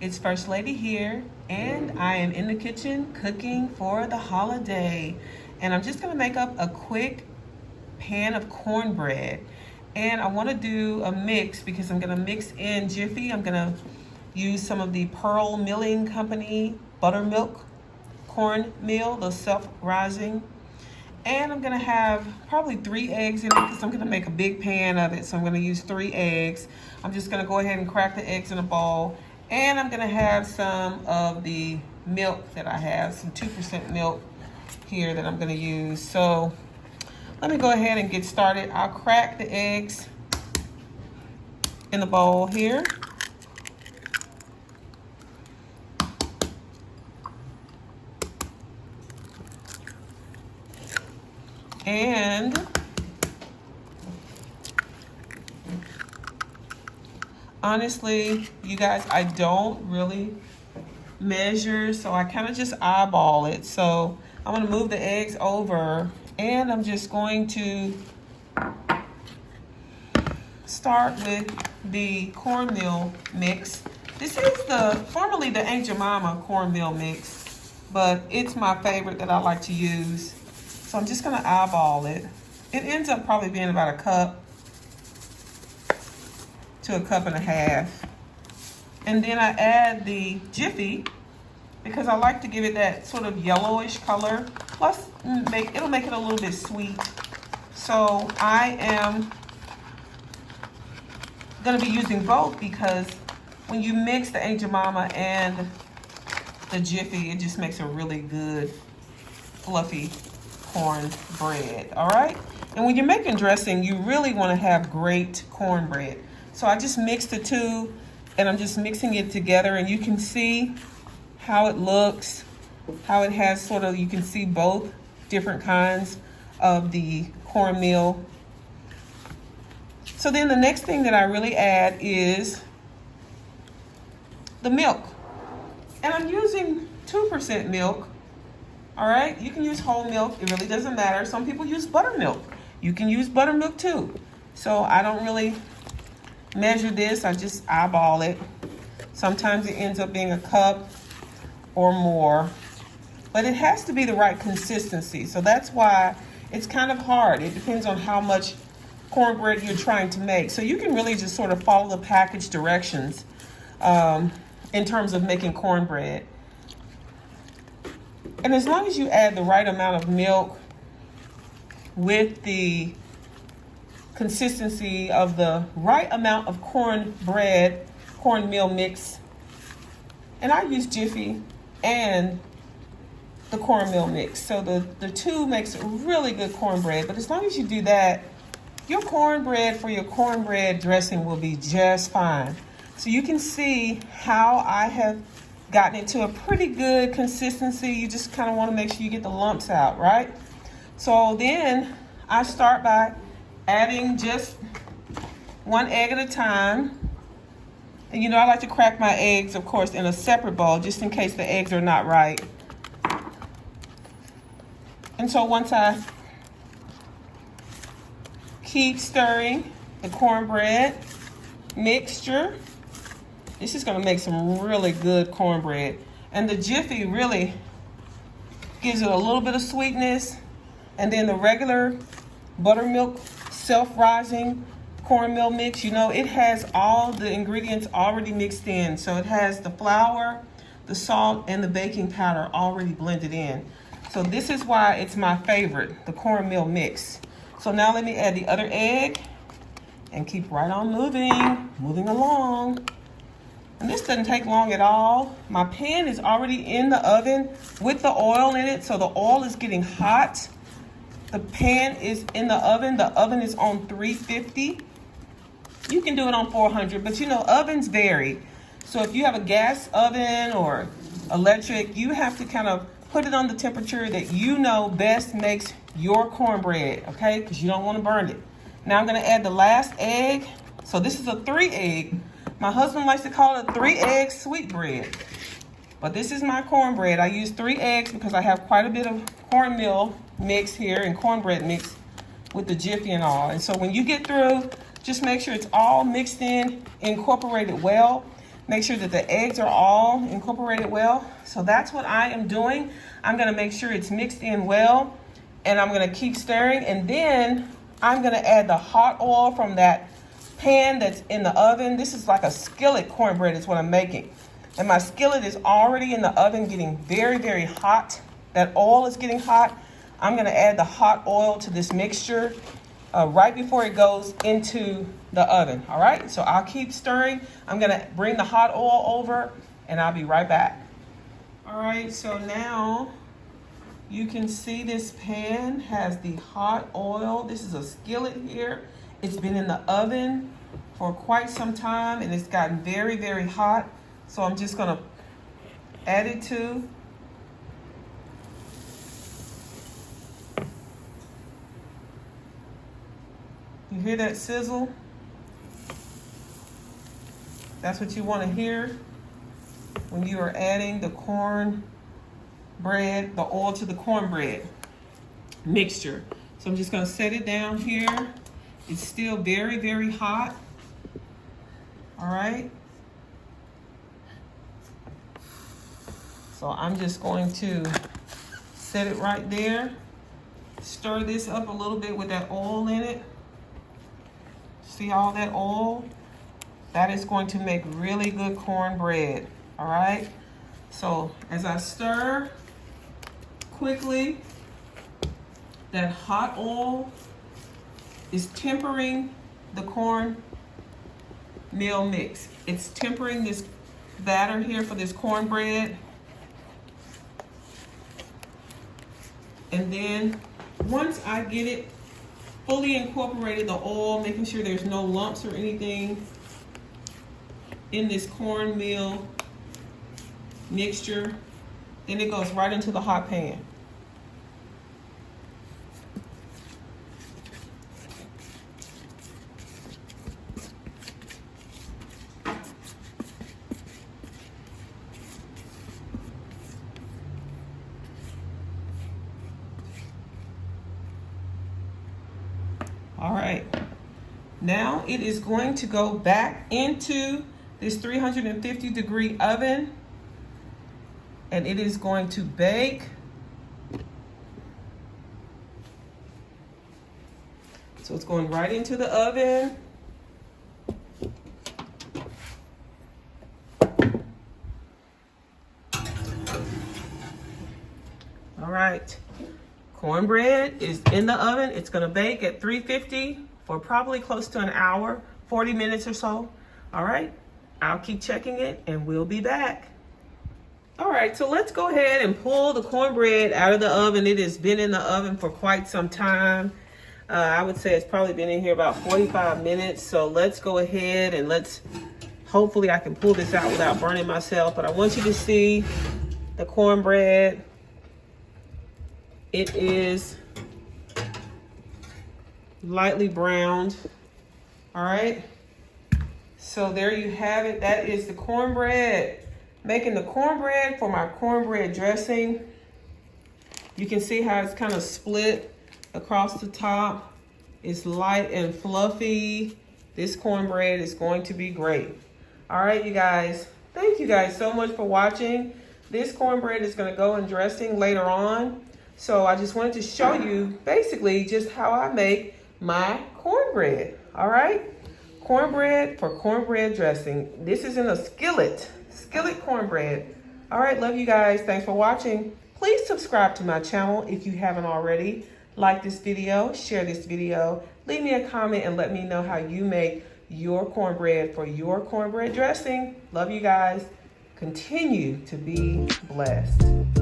It's First Lady here, and I am in the kitchen cooking for the holiday. And I'm just gonna make up a quick pan of cornbread. And I wanna do a mix because I'm gonna mix in Jiffy. I'm gonna use some of the Pearl Milling Company buttermilk cornmeal, the self-rising. And I'm gonna have probably 3 eggs in it because I'm gonna make a big pan of it. So I'm gonna use 3 eggs. I'm just gonna go ahead and crack the eggs in a bowl. And I'm gonna have some of the milk that I have, some 2% milk here that I'm gonna use. So let me go ahead and get started. I'll crack the eggs in the bowl here. And honestly, you guys, I don't really measure, so I kind of just eyeball it. So I'm going to move the eggs over, and I'm just going to start with the cornmeal mix. This is formerly the Aunt Jemima cornmeal mix, but it's my favorite that I like to use. So I'm just gonna eyeball it. It ends up probably being about a cup to a cup and a half. And then I add the Jiffy because I like to give it that sort of yellowish color. Plus, it'll make it a little bit sweet. So I am gonna be using both because when you mix the Aunt Jemima and the Jiffy, it just makes a really good, fluffy cornbread, all right? And when you're making dressing, you really want to have great cornbread. So I just mixed the two, and I'm just mixing it together, and you can see how it looks, how it has sort of, you can see both different kinds of the cornmeal. So then the next thing that I really add is the milk. And I'm using 2% milk. All right, you can use whole milk. It really doesn't matter. Some people use buttermilk. You can use buttermilk too. So I don't really measure this. I just eyeball it. Sometimes it ends up being a cup or more, but it has to be the right consistency. So that's why it's kind of hard. It depends on how much cornbread you're trying to make. So you can really just sort of follow the package directions in terms of making cornbread. And as long as you add the right amount of milk with the consistency of the right amount of cornmeal mix, and I use Jiffy and the cornmeal mix. So the two makes a really good cornbread. But as long as you do that, your cornbread for your cornbread dressing will be just fine. So you can see how I have gotten it to a pretty good consistency. You just kind of want to make sure you get the lumps out, right? So then I start by adding just 1 egg at a time. And you know, I like to crack my eggs, of course, in a separate bowl just in case the eggs are not right. And so once I keep stirring the cornbread mixture, this is gonna make some really good cornbread. And the Jiffy really gives it a little bit of sweetness. And then the regular buttermilk self-rising cornmeal mix, you know, it has all the ingredients already mixed in. So it has the flour, the salt, and the baking powder already blended in. So this is why it's my favorite, the cornmeal mix. So now let me add the other egg and keep right on moving along. And this doesn't take long at all. My pan is already in the oven with the oil in it, so the oil is getting hot. The pan is in the oven. The oven is on 350. You can do it on 400, but you know, ovens vary. So if you have a gas oven or electric, you have to kind of put it on the temperature that you know best makes your cornbread, okay? Because you don't want to burn it. Now I'm going to add the last egg. So this is a 3 egg. My husband likes to call it a 3-egg sweetbread. But this is my cornbread. I use 3 eggs because I have quite a bit of cornmeal mix here and cornbread mix with the Jiffy and all. And so when you get through, just make sure it's all mixed in, incorporated well. Make sure that the eggs are all incorporated well. So that's what I am doing. I'm gonna make sure it's mixed in well, and I'm gonna keep stirring, and then I'm gonna add the hot oil from that pan that's in the oven. This is like a skillet cornbread is what I'm making. And my skillet is already in the oven getting very, very hot. That oil is getting hot. I'm gonna add the hot oil to this mixture right before it goes into the oven, all right? So I'll keep stirring. I'm gonna bring the hot oil over and I'll be right back. All right, so now you can see this pan has the hot oil. This is a skillet here. It's been in the oven for quite some time and it's gotten very, very hot. So I'm just gonna add it to. You hear that sizzle? That's what you want to hear when you are adding the cornbread, the oil to the cornbread mixture. So I'm just going to set it down here. It's still very, very hot. All right. So I'm just going to set it right there. Stir this up a little bit with that oil in it. See all that oil? That is going to make really good cornbread, all right? So as I stir quickly, that hot oil is tempering the cornmeal mix. It's tempering this batter here for this cornbread. And then once I get it fully incorporated, the oil, making sure there's no lumps or anything in this cornmeal mixture, then it goes right into the hot pan. All right, now it is going to go back into this 350-degree oven, and it is going to bake. So it's going right into the oven. All right. Cornbread is in the oven. It's gonna bake at 350 for probably close to an hour, 40 minutes or so. All right, I'll keep checking it and we'll be back. All right, so let's go ahead and pull the cornbread out of the oven. It has been in the oven for quite some time. I would say it's probably been in here about 45 minutes. So let's go ahead and hopefully I can pull this out without burning myself, but I want you to see the cornbread. It is lightly browned. All right. So there you have it. That is the cornbread. Making the cornbread for my cornbread dressing. You can see how it's kind of split across the top. It's light and fluffy. This cornbread is going to be great. All right, you guys. Thank you guys so much for watching. This cornbread is going to go in dressing later on. So I just wanted to show you basically just how I make my cornbread, all right? Cornbread for cornbread dressing. This is in a skillet cornbread. All right, love you guys. Thanks for watching. Please subscribe to my channel if you haven't already. Like this video, share this video, leave me a comment and let me know how you make your cornbread for your cornbread dressing. Love you guys. Continue to be blessed.